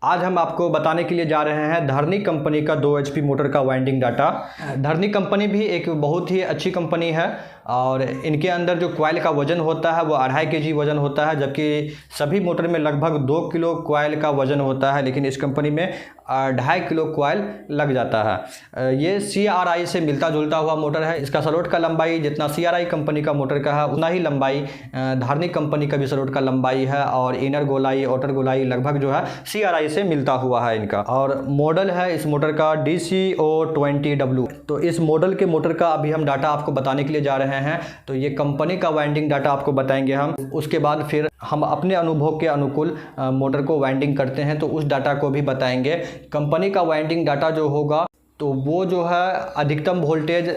आज हम आपको बताने के लिए जा रहे हैं धरनी कंपनी का 2 HP मोटर का वाइंडिंग डाटा। धरनी कंपनी भी एक बहुत ही अच्छी कंपनी है और इनके अंदर जो कॉइल का वज़न होता है वो 2.5 kg वज़न होता है, जबकि सभी मोटर में लगभग 2 किलो कॉइल का वज़न होता है, लेकिन इस कंपनी में 2.5 किलो कॉइल लग जाता है। ये CRI से मिलता जुलता हुआ मोटर है। इसका सलोट का लंबाई जितना CRI कंपनी का मोटर का है उतना ही लंबाई धरनी कंपनी का भी सलोट का लंबाई है और इनर गोलाई आउटर गोलाई लगभग जो है CRI से मिलता हुआ है इनका। और मॉडल है इस मोटर का DC020W। तो इस मॉडल के मोटर का अभी हम डाटा आपको बताने के लिए जा रहे हैं। तो ये कंपनी का वाइंडिंग डाटा आपको बताएंगे हम, उसके बाद फिर हम अपने अनुभव के अनुकूल मोटर को वाइंडिंग करते हैं तो उस डाटा को भी बताएंगे। कंपनी का वाइंडिंग डाटा जो होगा तो वो जो है अधिकतम वोल्टेज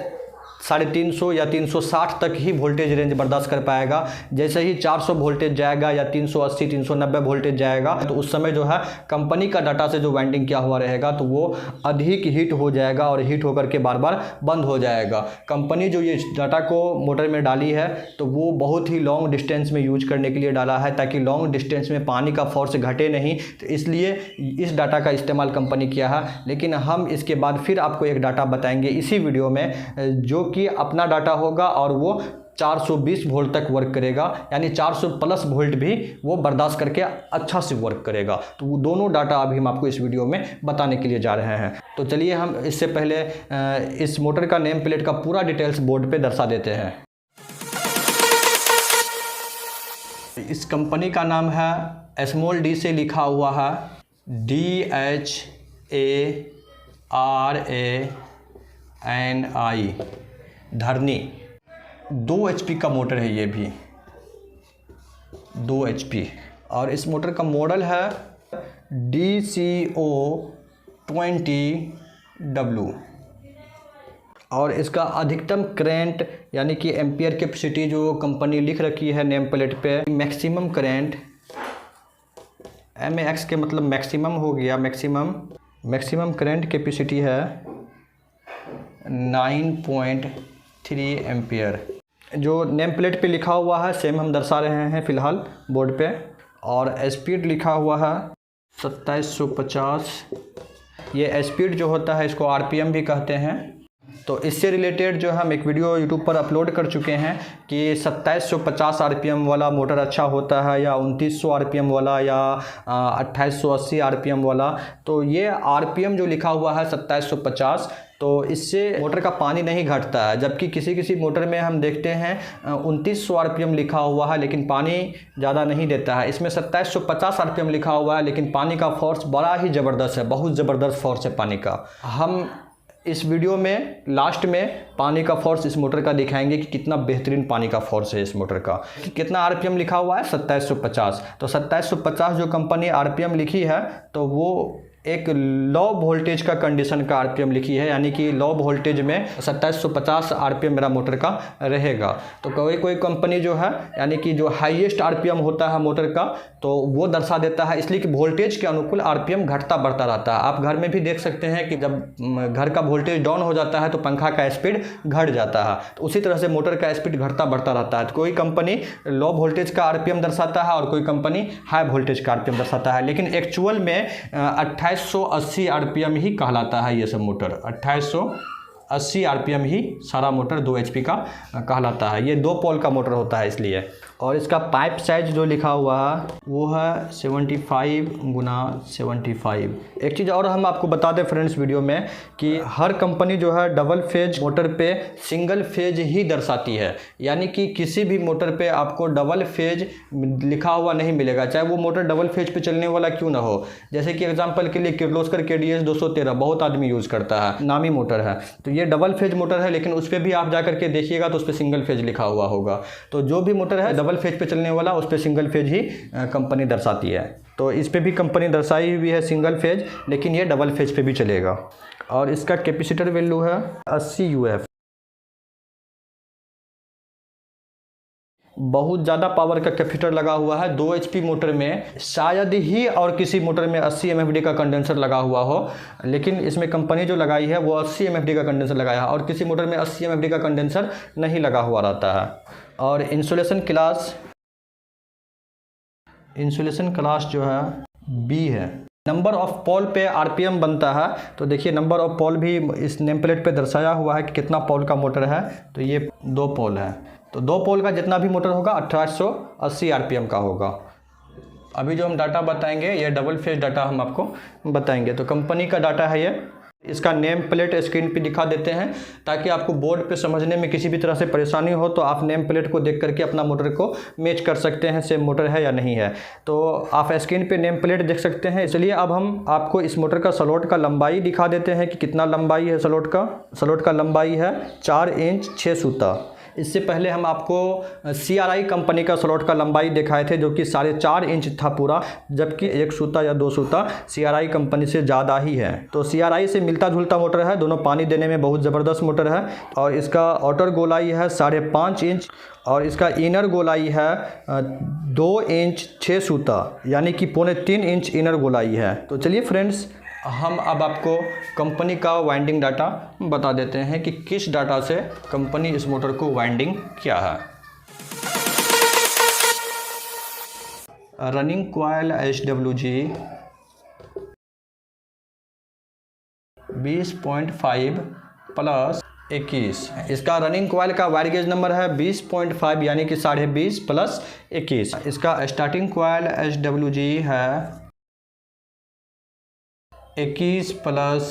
350 या 360 तक ही वोल्टेज रेंज बर्दाश्त कर पाएगा। जैसे ही 400 वोल्टेज जाएगा या 380 390 वोल्टेज जाएगा तो उस समय जो है कंपनी का डाटा से जो वाइंडिंग किया हुआ रहेगा तो वो अधिक हीट हो जाएगा और हीट होकर के बार बार बंद हो जाएगा। कंपनी जो ये डाटा को मोटर में डाली है तो वो बहुत ही लॉन्ग डिस्टेंस में यूज करने के लिए डाला है ताकि लॉन्ग डिस्टेंस में पानी का फोर्स घटे नहीं, तो इसलिए इस डाटा का इस्तेमाल कंपनी किया है। लेकिन हम इसके बाद फिर आपको एक डाटा बताएंगे इसी वीडियो में जो कि अपना डाटा होगा और वो 420 वोल्ट तक वर्क करेगा, यानी 400 प्लस वोल्ट भी वो बर्दाश्त करके अच्छा से वर्क करेगा। तो वो दोनों डाटा अभी हम आपको इस वीडियो में बताने के लिए जा रहे हैं। तो चलिए हम इससे पहले इस मोटर का नेम प्लेट का पूरा डिटेल्स बोर्ड पे दर्शा देते हैं। इस कंपनी का नाम है स्मॉल डी से लिखा हुआ है DHARANI धरनी। 2 HP का मोटर है, ये भी 2 HP। और इस मोटर का मॉडल है DC020W। और इसका अधिकतम करेंट यानी कि एम्पियर कैपेसिटी जो कंपनी लिख रखी है नेम प्लेट पे, मैक्सिमम करेंट MAX के मतलब मैक्सिमम हो गया, मैक्सिमम करेंट कैपेसिटी है 9.3 एम्पियर। जो नेम प्लेट पे लिखा हुआ है सेम हम दर्शा रहे हैं फ़िलहाल बोर्ड पे। और स्पीड लिखा हुआ है 2750। ये स्पीड जो होता है इसको RPM भी कहते हैं। तो इससे रिलेटेड जो हम एक वीडियो YouTube पर अपलोड कर चुके हैं कि 2750 RPM वाला मोटर अच्छा होता है या 2900 RPM वाला या 2880 RPM वाला। तो ये RPM जो लिखा हुआ है 2750, तो इससे मोटर का पानी नहीं घटता है, जबकि किसी मोटर में हम देखते हैं 2900 RPM लिखा हुआ है लेकिन पानी ज़्यादा नहीं देता है। इसमें 2750 RPM लिखा हुआ है लेकिन पानी का फोर्स बड़ा ही ज़बरदस्त है, बहुत ज़बरदस्त फोर्स है पानी का। हम इस वीडियो में लास्ट में पानी का फोर्स इस मोटर का दिखाएंगे कि कितना बेहतरीन पानी का फोर्स है इस मोटर का। कितना RPM लिखा हुआ है 2750। तो 2750 जो कंपनी RPM लिखी है तो वो एक लो वोल्टेज का कंडीशन का RPM लिखी है, यानी कि लो वोल्टेज में 2750 RPM मेरा मोटर का रहेगा। तो कोई कंपनी जो है यानी कि जो हाईएस्ट RPM होता है मोटर का तो वो दर्शा देता है, इसलिए कि वोल्टेज के अनुकूल RPM घटता बढ़ता रहता है। आप घर में भी देख सकते हैं कि जब घर का वोल्टेज डाउन हो जाता है तो पंखा का स्पीड घट जाता है, तो उसी तरह से मोटर का स्पीड घटता बढ़ता रहता है। तो कोई कंपनी लो वोल्टेज का RPM दर्शाता है और कोई कंपनी हाई वोल्टेज का RPM दर्शाता है, लेकिन एक्चुअल में 2880 RPM ही कहलाता है ये सब मोटर। 2880 RPM ही सारा मोटर 2 HP का कहलाता है। ये 2 पोल का मोटर होता है इसलिए। और इसका पाइप साइज जो लिखा हुआ है वो है 75x75। एक चीज़ और हम आपको बता दें फ्रेंड्स वीडियो में कि हर कंपनी जो है डबल फेज मोटर पे सिंगल फेज ही दर्शाती है, यानी कि किसी भी मोटर पे आपको डबल फेज लिखा हुआ नहीं मिलेगा, चाहे वो मोटर डबल फेज पे चलने वाला क्यों ना हो। जैसे कि एग्जांपल के लिए किर्लोस्कर KDS 213 बहुत आदमी यूज़ करता है, नामी मोटर है, तो ये डबल फेज मोटर है, लेकिन उस पर भी आप जा करके देखिएगा तो उस पर सिंगल फेज लिखा हुआ होगा। तो जो भी मोटर है डबल फेज पे चलने वाला उस पर सिंगल फेज ही कंपनी दर्शाती है। तो इस पे भी कंपनी दर्शाई हुई है सिंगल फेज, लेकिन ये डबल फेज पे भी चलेगा। और इसका कैपेसिटर वैल्यू है 80 UF। बहुत ज़्यादा पावर का कैपेसिटर लगा हुआ है 2 HP मोटर में। शायद ही और किसी मोटर में 80 MFD का कंडेंसर लगा हुआ हो, लेकिन इसमें कंपनी जो लगाई है वो 80 MFD का कंडेंसर लगाया है और किसी मोटर में 80 MFD का कंडेंसर नहीं लगा हुआ रहता है। और इंसुलेशन क्लास जो है B है। नंबर ऑफ पोल पे आरपीएम बनता है। तो देखिए नंबर ऑफ पोल भी इस नेम प्लेट पे दर्शाया हुआ है कि कितना पोल का मोटर है। तो ये 2 पोल है, तो 2 पोल का जितना भी मोटर होगा 1880 आरपीएम का होगा। अभी जो हम डाटा बताएंगे ये डबल फेज डाटा हम आपको बताएंगे। तो कंपनी का डाटा है ये, इसका नेम प्लेट स्क्रीन पे दिखा देते हैं ताकि आपको बोर्ड पे समझने में किसी भी तरह से परेशानी हो तो आप नेम प्लेट को देख करके अपना मोटर को मैच कर सकते हैं, सेम मोटर है या नहीं है। तो आप स्क्रीन पे नेम प्लेट देख सकते हैं। इसलिए अब हम आपको इस मोटर का स्लॉट का लंबाई दिखा देते हैं कि कितना लंबाई है स्लॉट का। स्लॉट का लंबाई है 4 इंच 6 सूता। इससे पहले हम आपको CRI कंपनी का स्लॉट का लंबाई दिखाए थे जो कि 4.5 इंच था पूरा, जबकि 1 सूता या 2 सूता CRI कंपनी से ज़्यादा ही है। तो CRI से मिलता जुलता मोटर है, दोनों पानी देने में बहुत ज़बरदस्त मोटर है। और इसका आउटर गोलाई है 5.5 इंच और इसका इनर गोलाई है 2 इंच 6 सूता, यानी कि 2.25 इंच इनर गोलाई है। तो चलिए फ्रेंड्स, हम अब आपको कंपनी का वाइंडिंग डाटा बता देते हैं कि किस डाटा से कंपनी इस मोटर को वाइंडिंग किया है। Running coil HWG 20.5 plus 21। इसका रनिंग कॉइल का वायर गेज नंबर है 20.5 यानी कि 20.5 प्लस 21। इसका स्टार्टिंग कॉइल HWG है 21 प्लस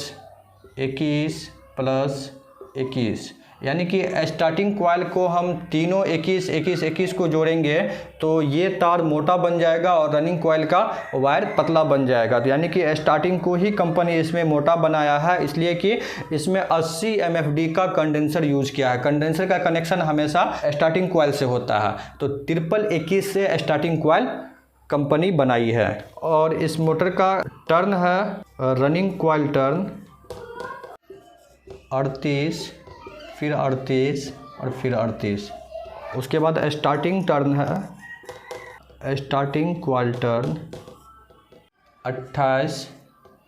21 प्लस 21, यानी कि स्टार्टिंग कॉइल को हम तीनों 21 21 21 को जोड़ेंगे तो ये तार मोटा बन जाएगा और रनिंग कॉइल का वायर पतला बन जाएगा। तो यानी कि स्टार्टिंग को ही कंपनी इसमें मोटा बनाया है, इसलिए कि इसमें 80 MFD का कंडेंसर यूज किया है। कंडेंसर का कनेक्शन हमेशा स्टार्टिंग कॉइल से होता है, तो 21 से स्टार्टिंग कॉइल कंपनी बनाई है। और इस मोटर का टर्न है रनिंग कॉइल टर्न 38, फिर 38 और फिर 38। उसके बाद स्टार्टिंग टर्न है स्टार्टिंग कॉइल टर्न 28,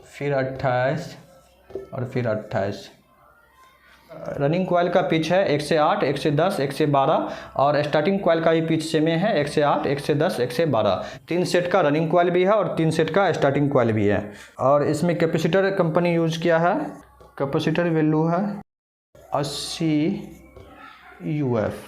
फिर 28 और फिर 28। रनिंग कॉइल का पिच है 108, 110, 112 और स्टार्टिंग कॉइल का भी पिच सेम है 108, 110, 112। 3 सेट का रनिंग कॉइल भी है और 3 सेट का स्टार्टिंग कॉइल भी है। और इसमें कैपेसिटर कंपनी यूज किया है, कैपेसिटर वैल्यू है 80 UF।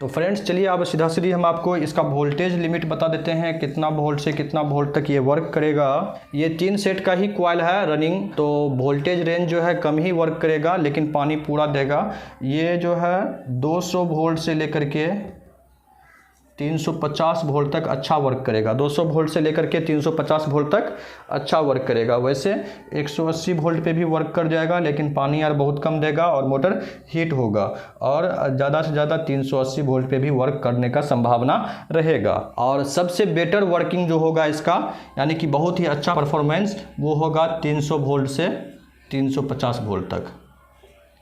तो फ्रेंड्स चलिए अब सीधा सीधी हम आपको इसका वोल्टेज लिमिट बता देते हैं, कितना वोल्ट से कितना वोल्ट तक ये वर्क करेगा। ये 3 सेट का ही कॉइल है रनिंग, तो वोल्टेज रेंज जो है कम ही वर्क करेगा लेकिन पानी पूरा देगा। ये जो है 200 वोल्ट से लेकर के 350 वोल्ट तक अच्छा वर्क करेगा। 200 वोल्ट से लेकर के 350 वोल्ट तक अच्छा वर्क करेगा। वैसे 180 वोल्ट पे भी वर्क कर जाएगा लेकिन पानी यार बहुत कम देगा और मोटर हीट होगा। और ज़्यादा से ज़्यादा 380 वोल्ट पे भी वर्क करने का संभावना रहेगा। और सबसे बेटर वर्किंग जो होगा इसका, यानी कि बहुत ही अच्छा परफॉर्मेंस, वो होगा 300 वोल्ट से 350 वोल्ट तक।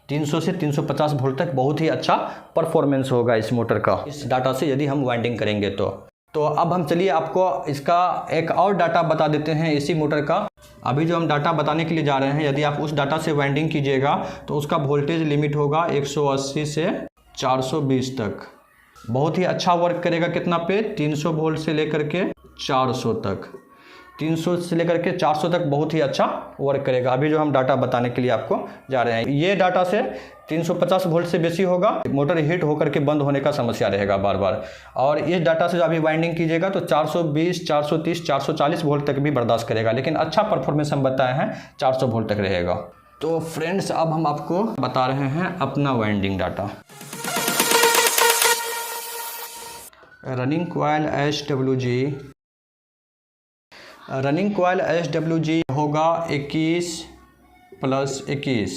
300 से 350 वोल्ट तक बहुत ही अच्छा परफॉर्मेंस होगा इस मोटर का, इस डाटा से यदि हम वाइंडिंग करेंगे तो अब हम चलिए आपको इसका एक और डाटा बता देते हैं इसी मोटर का। अभी जो हम डाटा बताने के लिए जा रहे हैं, यदि आप उस डाटा से वाइंडिंग कीजिएगा तो उसका वोल्टेज लिमिट होगा 180 से 420 तक। बहुत ही अच्छा वर्क करेगा कितना पे, 300 वोल्ट से लेकर के 400 तक। 300 से लेकर के 400 तक बहुत ही अच्छा वर्क करेगा। अभी जो हम डाटा बताने के लिए आपको जा रहे हैं, ये डाटा से 350 वोल्ट से बेसी होगा, मोटर हीट होकर के बंद होने का समस्या रहेगा बार बार। और इस डाटा से जब अभी वाइंडिंग कीजिएगा तो 420, 430, 440 वोल्ट तक भी बर्दाश्त करेगा, लेकिन अच्छा परफॉर्मेंस हम बताए हैं 400 वोल्ट तक रहेगा। तो फ्रेंड्स अब हम आपको बता रहे हैं अपना winding data. Running coil HWG, running coil HWG होगा 21 प्लस 21।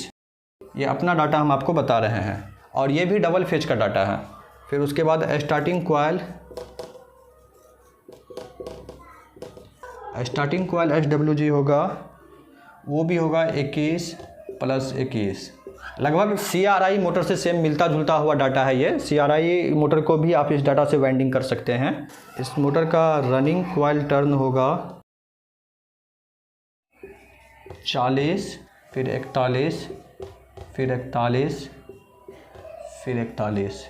ये अपना डाटा हम आपको बता रहे हैं और ये भी डबल फेज का डाटा है। फिर उसके बाद स्टार्टिंग कॉइल HWG होगा, वो भी होगा 21 प्लस 21। लगभग CRI मोटर से सेम मिलता जुलता हुआ डाटा है ये। CRI मोटर को भी आप इस डाटा से वाइंडिंग कर सकते हैं। इस मोटर का रनिंग कॉइल टर्न होगा 40, फिर 41, फिर 41, फिर 41।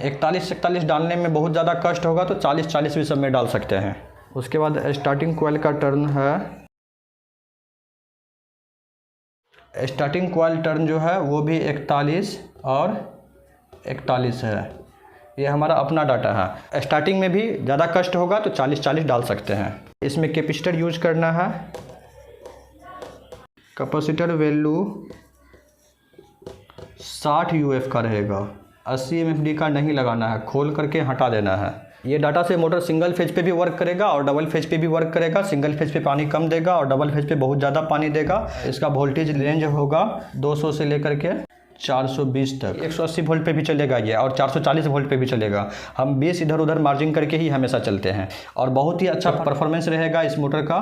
41 डालने में बहुत ज़्यादा कष्ट होगा तो 40 भी सब में डाल सकते हैं। उसके बाद स्टार्टिंग कॉइल का टर्न है स्टार्टिंग कॉइल टर्न जो है वो भी 41 और 41 है। ये हमारा अपना डाटा है। स्टार्टिंग में भी ज़्यादा कष्ट होगा तो 40-40 डाल सकते हैं। इसमें कैपेसिटर यूज करना है। कैपेसिटर वैल्यू 60 UF का रहेगा, 80 MFD का नहीं लगाना है, खोल करके हटा देना है। ये डाटा से मोटर सिंगल फेज पे भी वर्क करेगा और डबल फेज पे भी वर्क करेगा। सिंगल फेज पे पानी कम देगा और डबल फेज पे बहुत ज़्यादा पानी देगा। इसका वोल्टेज रेंज होगा 200 से लेकर के 420 तक। 180 वोल्ट पे भी चलेगा ये और 440 वोल्ट पे भी चलेगा। हम बेस इधर उधर मार्जिन करके ही हमेशा चलते हैं और बहुत ही अच्छा परफॉर्मेंस रहेगा इस मोटर का।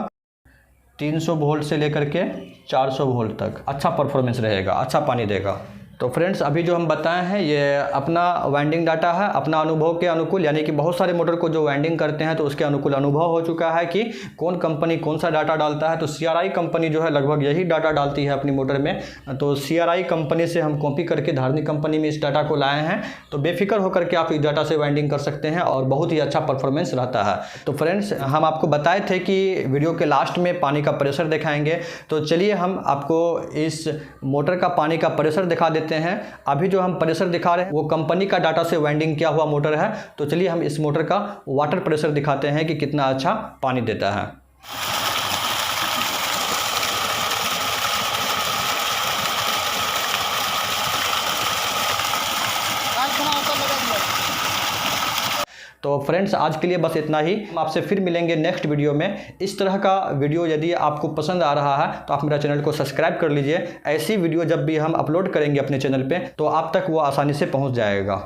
300 वोल्ट से लेकर के 400 वोल्ट तक अच्छा परफॉर्मेंस रहेगा, अच्छा पानी देगा। तो फ्रेंड्स, अभी जो हम बताए हैं ये अपना वाइंडिंग डाटा है, अपना अनुभव के अनुकूल, यानी कि बहुत सारे मोटर को जो वाइंडिंग करते हैं तो उसके अनुकूल अनुभव हो चुका है कि कौन कंपनी कौन सा डाटा डालता है। तो CRI कंपनी जो है लगभग यही डाटा डालती है अपनी मोटर में। तो CRI कंपनी से हम कॉपी करके धारनी कंपनी में इस डाटा को लाए हैं। तो बेफिक्र होकर के आप इस डाटा से वाइंडिंग कर सकते हैं और बहुत ही अच्छा परफॉर्मेंस रहता है। तो फ्रेंड्स, हम आपको बताए थे कि वीडियो के लास्ट में पानी का प्रेशर दिखाएंगे। तो चलिए हम आपको इस मोटर का पानी का प्रेशर दिखा देते हैं। अभी जो हम प्रेशर दिखा रहे हैं वो कंपनी का डाटा से वाइंडिंग किया हुआ मोटर है। तो चलिए हम इस मोटर का वाटर प्रेशर दिखाते हैं कि कितना अच्छा पानी देता है। तो फ्रेंड्स, आज के लिए बस इतना ही। हम आपसे फिर मिलेंगे नेक्स्ट वीडियो में। इस तरह का वीडियो यदि आपको पसंद आ रहा है तो आप मेरा चैनल को सब्सक्राइब कर लीजिए। ऐसी वीडियो जब भी हम अपलोड करेंगे अपने चैनल पे तो आप तक वो आसानी से पहुंच जाएगा।